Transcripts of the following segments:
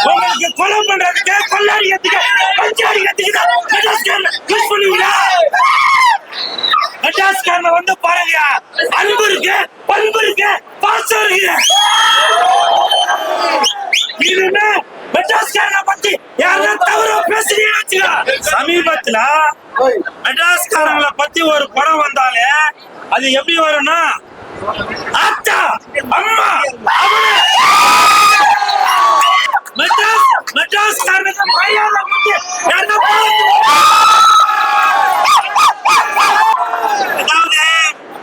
உங்களுக்கு கொலை பண்றதுக்கு கொள்ளாடிக்கிறதுக்கு பஞ்சாடிக்கிறதுக்கு யூஸ் பண்ணுவீங்களா? மெட்ராஸ்காரனை வந்து பாருங்க, அன்பு இருக்கு, பண்பு இருக்கு, பாசம் இருக்கு. இனிமே மெட்ராஸ்காரனை பத்தி யாரும் தவறா பேசுறீங்க. சமீபத்துல மெட்ராஸ்காரங்களை பத்தி ஒரு படம் வந்தாலே அது எப்படி வரும்னா, அத்தா அம்மா அவனே மெட்ராஸ்காரனுக்கு மரியாதை பத்தி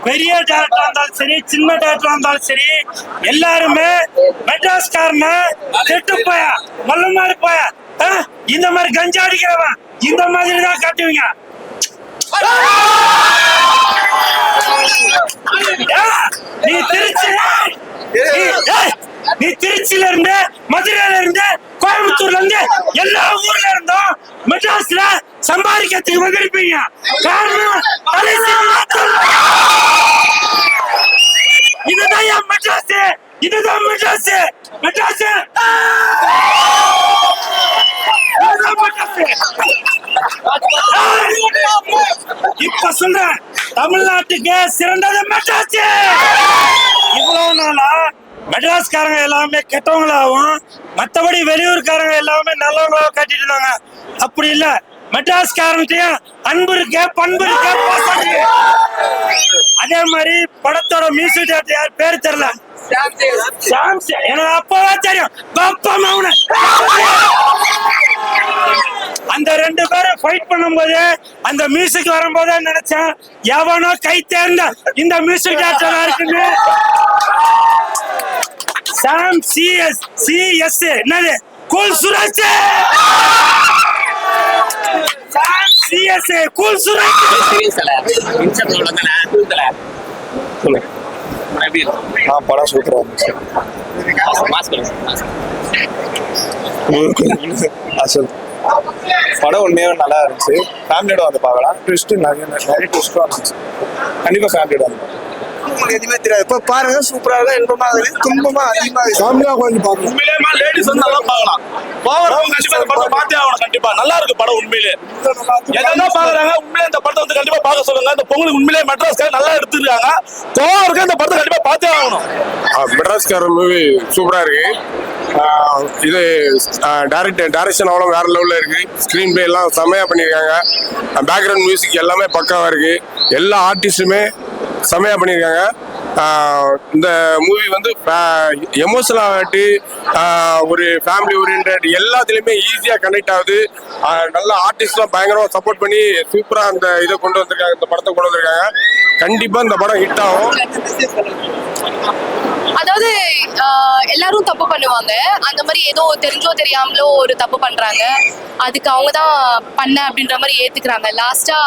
பெரிய டேரக்டரா இருந்தாலும் சரி, சின்ன டேரக்டரா இருந்தாலும் சரி, எல்லாருமே மெட்ராஸ்காரன கெட்டு போயா நல்ல மாதிரி போயா இந்த மாதிரி கஞ்சா அடிக்கிறவன் இந்த மாதிரி தான் காட்டுவீங்க. நீ திருச்சியில இருந்து, மதுரையில இருந்து, கோயம்புத்தூர்ல இருந்து, எல்லா ஊர்ல இருந்தும் மெட்ராஸ்ல சம்பாதிக்கிறதுக்கு வந்திருப்பீங்க. காரணம் இதுதான் என் மெட்ராஸ், இதுதான் மெட்ராஸ், மெட்ராஸ் இப்ப சொல்றேன், தமிழ்நாட்டுக்கு சிறந்தது மெட்ராஸ். இவ்வளவு நாளா மெட்ராஸ்காரங்க எல்லாமே கெட்டவங்களாகவும் மற்றபடி வெளியூர்காரங்க எல்லாமே நல்லவங்களாவும் காட்டிட்டு இருந்தாங்க. அப்படி இல்ல, மெட்ராஸ்காரன்ட்டையும் அன்பு இருக்கு, பண்பு இருக்கு, பாசம் இருக்கு. அதே மாதிரி படத்தோட மியூசிக் டைரக்டர் யார் பேர் தெரியல, எனக்கு அப்பவே தெரியும். அந்த ரெண்டு பேரும் ஃபைட் பண்ணும்போது அந்த மியூசிக் வரும்போது நினைச்சேன், எவனோ கை தேர்ந்த இந்த மியூசிக் டைரக்டரா இருக்குன்னு. சாம் சிஎஸ் என்னது கூல் சுரேஷ், சாம் சிஎஸ் கூல் சுரேஷ். படம் சூப்பரா இருந்துச்சு. படம் உண்மையாவே நல்லா இருந்துச்சு. ஃபேமிலியோட வந்து பார்க்கலாம். ட்விஸ்ட் நிறைய ட்விஸ்டும் இருந்துச்சு. கண்டிப்பா ஃபேமிலியோட வந்து எதுவுமே தெரியாது. இப்ப பாருங்க, சூப்பரா இருக்கு, இன்பமா இருக்கு, துன்பமா அதிகமா இருக்கு. ஃபேமிலியா கொஞ்சம் பார்க்கணும். உண்மையிலேயே லேடிஸ் வந்து நல்லா பார்க்கலாம். கண்டிப்பா இந்த படத்தை பார்த்தே ஆகணும். கண்டிப்பா நல்லா இருக்கு படம். உண்மையிலே எதனா பாக்குறாங்க, உண்மையிலே இந்த படத்தை வந்து கண்டிப்பா பார்க்க சொல்லுங்க. இந்த பொங்கலுக்கு உண்மையிலேயே மெட்ராஸ்காரர் நல்லா எடுத்துருக்காங்க. கோவம் இருக்கு, இந்த படத்தை கண்டிப்பா பார்த்தே ஆகணும். மெட்ராஸ்காரர் மூவி சூப்பரா இருக்கு. இது டைரக்ஷன் அவ்வளோ வேற லெவலில் இருக்கு. ஸ்க்ரீன் பிளே எல்லாம் செம்மையா பண்ணியிருக்காங்க. பேக்ரவுண்ட் மியூசிக் எல்லாமே பக்காவா இருக்கு. எல்லா ஆர்டிஸ்டுமே செம்மையா பண்ணியிருக்காங்க. இந்த மூவி வந்து எமோஷனல் ஆகிட்டு ஒரு ஃபேமிலி ஓரியன்ட் எல்லாத்துலேயுமே ஈஸியாக கனெக்ட் ஆகுது. நல்ல ஆர்டிஸ்ட்லாம் பயங்கரமாக சப்போர்ட் பண்ணி சூப்பராக அந்த இதை கொண்டு வந்திருக்காங்க, இந்த படத்தை கொண்டு வந்திருக்காங்க. கண்டிப்பாக இந்த படம் ஹிட் ஆகும். அதாவது எல்லாரும் தப்பு பண்ணுவாங்க. அந்த மாதிரி ஏதோ தெரிஞ்சோ தெரியாமலோ ஒரு தப்பு பண்றாங்க, அதுக்கு அவங்க தான் பண்ண அப்படின்ற மாதிரி ஏத்துக்கிறாங்க. லாஸ்டா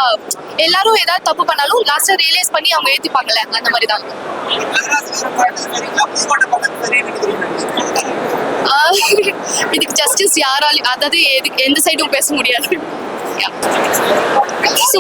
எல்லாரும் ஏதாவது தப்பு பண்ணாலும் லாஸ்டா ரியலைஸ் பண்ணி அவங்க ஏத்துப்பாங்கல்ல, அந்த மாதிரி தான். இதுக்கு ஜஸ்டிஸ் யாராலும், அதாவது எந்த சைடும் பேச முடியாது.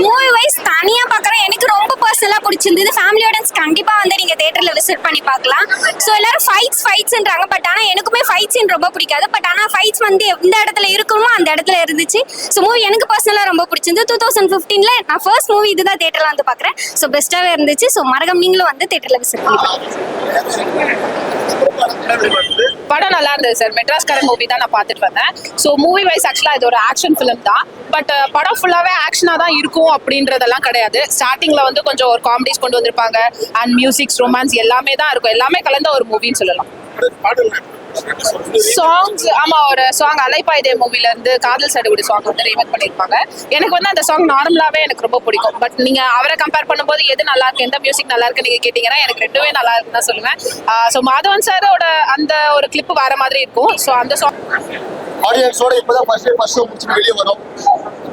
மூவி வைஸ் தனியா பாக்குறேன், எனக்கு ரொம்ப பர்சனலா பிடிச்சிருந்தது. ஃபேமிலியோட கண்டிப்பா வந்து நீங்க தியேட்டர்ல விசிட் பண்ணி பார்க்கலாம். ஸோ எல்லாரும் ஃபைட்ஸ்ன்றாங்க, பட் ஆனா எனக்குமே ஃபைட் சீன் ரொம்ப பிடிக்காது. பட் ஆனா ஃபைட்ஸ் வந்து எந்த இடத்துல இருக்கணுமோ அந்த இடத்துல இருந்துச்சு. ஸோ மூவி எனக்கு பர்சனலா ரொம்ப பிடிச்சிருந்தது. 2015ல நான் ஃபர்ஸ்ட் மூவி இதுதான் தியேட்டர்ல வந்து பாக்குறேன். ஸோ பெஸ்ட்டாவே இருந்துச்சு. ஸோ மறக்காம நீங்களும் வந்து தியேட்டர்ல விசிட் பண்ணி படம் நல்லா இருந்தது சார். மெட்ராஸ்காரன் மூவி தான் நான் பார்த்துட்டு வந்தேன். ஸோ மூவி வைஸ் ஆக்சுவலா இது ஒரு ஆக்ஷன் ஃபிலிம் தான். பட் படம் ஃபுல்லாவே ஆக்ஷனா தான் இருக்கும் அப்படின்றதெல்லாம் கிடையாது. ஸ்டார்டிங்ல வந்து கொஞ்சம் ஒரு காமெடிஸ் கொண்டு வந்திருப்பாங்க. அண்ட் மியூசிக்ஸ், ரொமான்ஸ் எல்லாமே தான் இருக்கும். எல்லாமே கலந்த ஒரு மூவின்னு சொல்லலாம். சாங்ஸ், ஆமா, ஒரு சாங் அலைப்பாய்தே மூவில இருந்து காதல் சடுகுடு சாங் வந்து ரீமேக் பண்ணிருப்பாங்க. எனக்கு வந்து அந்த சாங் நார்மலாவே எனக்கு ரொம்ப பிடிக்கும். பட் நீங்க அவரை கம்பேர் பண்ணும்போது எது நல்லா இருக்கு, எந்த மியூசிக் நல்லா இருக்கு நீங்க கேட்டீங்கன்னா எனக்கு ரெண்டுமே நல்லா இருக்குன்னு தான் சொல்லுவேன். ஸோ மாதவன் சாரோட அந்த ஒரு கிளிப் வேற மாதிரி இருக்கும். ஸோ அந்த சாங் ஆடியன்ஸோட இப்பதான் ஃபர்ஸ்ட் ஷோ முடிச்சு வெளியே வரும்.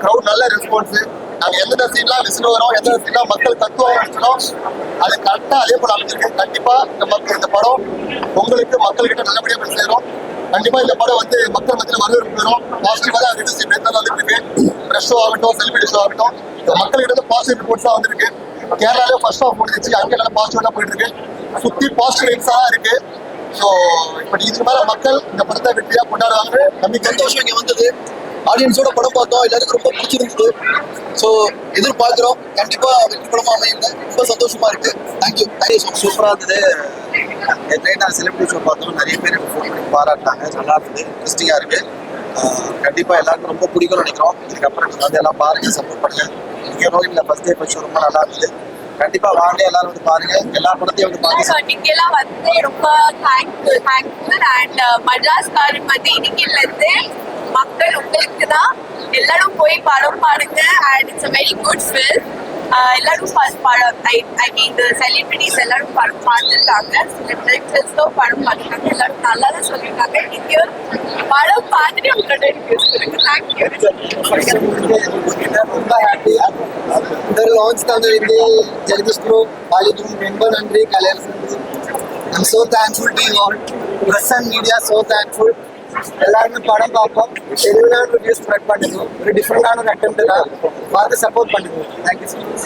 க்ரௌட் நல்ல ரெஸ்பான்ஸ். நாங்கள் எந்தெந்த சீன்லாம் விசிட் வரோம், எந்தெந்த சீன்லாம் மக்கள் தத்துவம் வச்சுக்கிறோம், அது கரெக்டாக அதே போல அமைச்சிருக்கு. கண்டிப்பாக இந்த படம் உங்களுக்கு மக்கள்கிட்ட நல்லபடியாக போய் சேரும். கண்டிப்பாக இந்த படம் வந்து மக்கள் மத்தியில் வரவேற்பு பெறும். பாசிட்டிவாக தான் ரிவ்யூஸ் வந்துருக்கு. ப்ரெஷ் ஷோ ஆகட்டும், செலிபிரிட்டி ஷோ ஆகட்டும், மக்கள்கிட்ட பாசிட்டிவ் ரிப்போர்ட்ஸ் தான் வந்திருக்கு. கேரளால ஃபர்ஸ்ட் ஆஃப் முடிஞ்சிச்சு, அங்கே நல்லா பாசிட்டிவா போயிட்டு இருக்கு, சுத்தி பாசிட்டிவ் வைப்ஸா தான் இருக்கு. ஸோ இப்போ இதுக்கு மேல மக்கள் இந்த படத்தை வெற்றியா கொண்டாடுவாங்க. நம்பிக்கை சந்தோஷம் இங்க வந்தது. ஆடியன்ஸோட படம் பார்த்தோம், எல்லாருக்கும் ரொம்ப பிடிச்சிருந்தது. ஸோ எதிர்பார்க்கிறோம், கண்டிப்பா வெற்றி படமா அமையுங்க. ரொம்ப சந்தோஷமா இருக்கு. தேங்க்யூ. சூப்பரா இருந்தது. ட்ரெயினாக செலிபிரிட்டி ஷோ பார்த்தோம், நிறைய பேர் ஃபோன் பண்ணி பாராட்டினாங்க. நல்லா இருந்தது, இன்ட்ரெஸ்டிங்கா இருக்கு. கண்டிப்பா எல்லாருக்கும் ரொம்ப பிடிக்கும்னு நினைக்கிறோம். இதுக்கப்புறம் நீங்க வந்து எல்லாம் பாருங்க, சப்போர்ட் பண்ணுங்க. இங்கே ரோஹின்ல ஃபர்ஸ்ட் டே ஃபர்ஸ்ட் ஷோ ரொம்ப நல்லா இருந்தது. கண்டிப்பா வாங்க, எல்லாரும் வந்து பாருங்க, எல்லா படத்தையும் வந்து பாருங்க. நீங்கெல்லாம் வந்து ரொம்ப தேங்க்ஃபுல் அண்ட் மட்ராஸ்காரன் வந்து இன்னைக்குல இருந்து மக்கள் உங்களுக்கு தான். எல்லாரும் போய் படம் பாருங்க and it's a very good film. எல்லாரும் படம் ஐ மீன் செலிபிரிட்டிஸ் எல்லாரும் படம் பார்த்துருக்காங்க, செலிபிரிட்டிஸும் படம் பார்த்துருக்காங்க, எல்லாரும் நல்லா தான் சொல்லியிருக்காங்க. நீங்க படம் பார்த்துட்டு உங்களோட ரிவ்யூஸ் கொடுங்க. தேங்க்யூ. ரொம்ப ஹாப்பியா இந்த லான்ச் தந்ததுக்கு ஜெகதீஷ் ப்ரோ பாலிதும் ரொம்ப நன்றி. கல்யாணம் I'm so thankful to you all. Press and media so thankful. எல்லாருமே படம் பார்ப்போம், தெளிவான ரிவ்யூ ஸ்ப்ரெட் பண்ணுங்க. ஒரு டிஃப்ரெண்டான ஒரு அட்டெம்ப்ட் தான், பார்த்து சப்போர்ட் பண்ணுங்க. Thank you so much.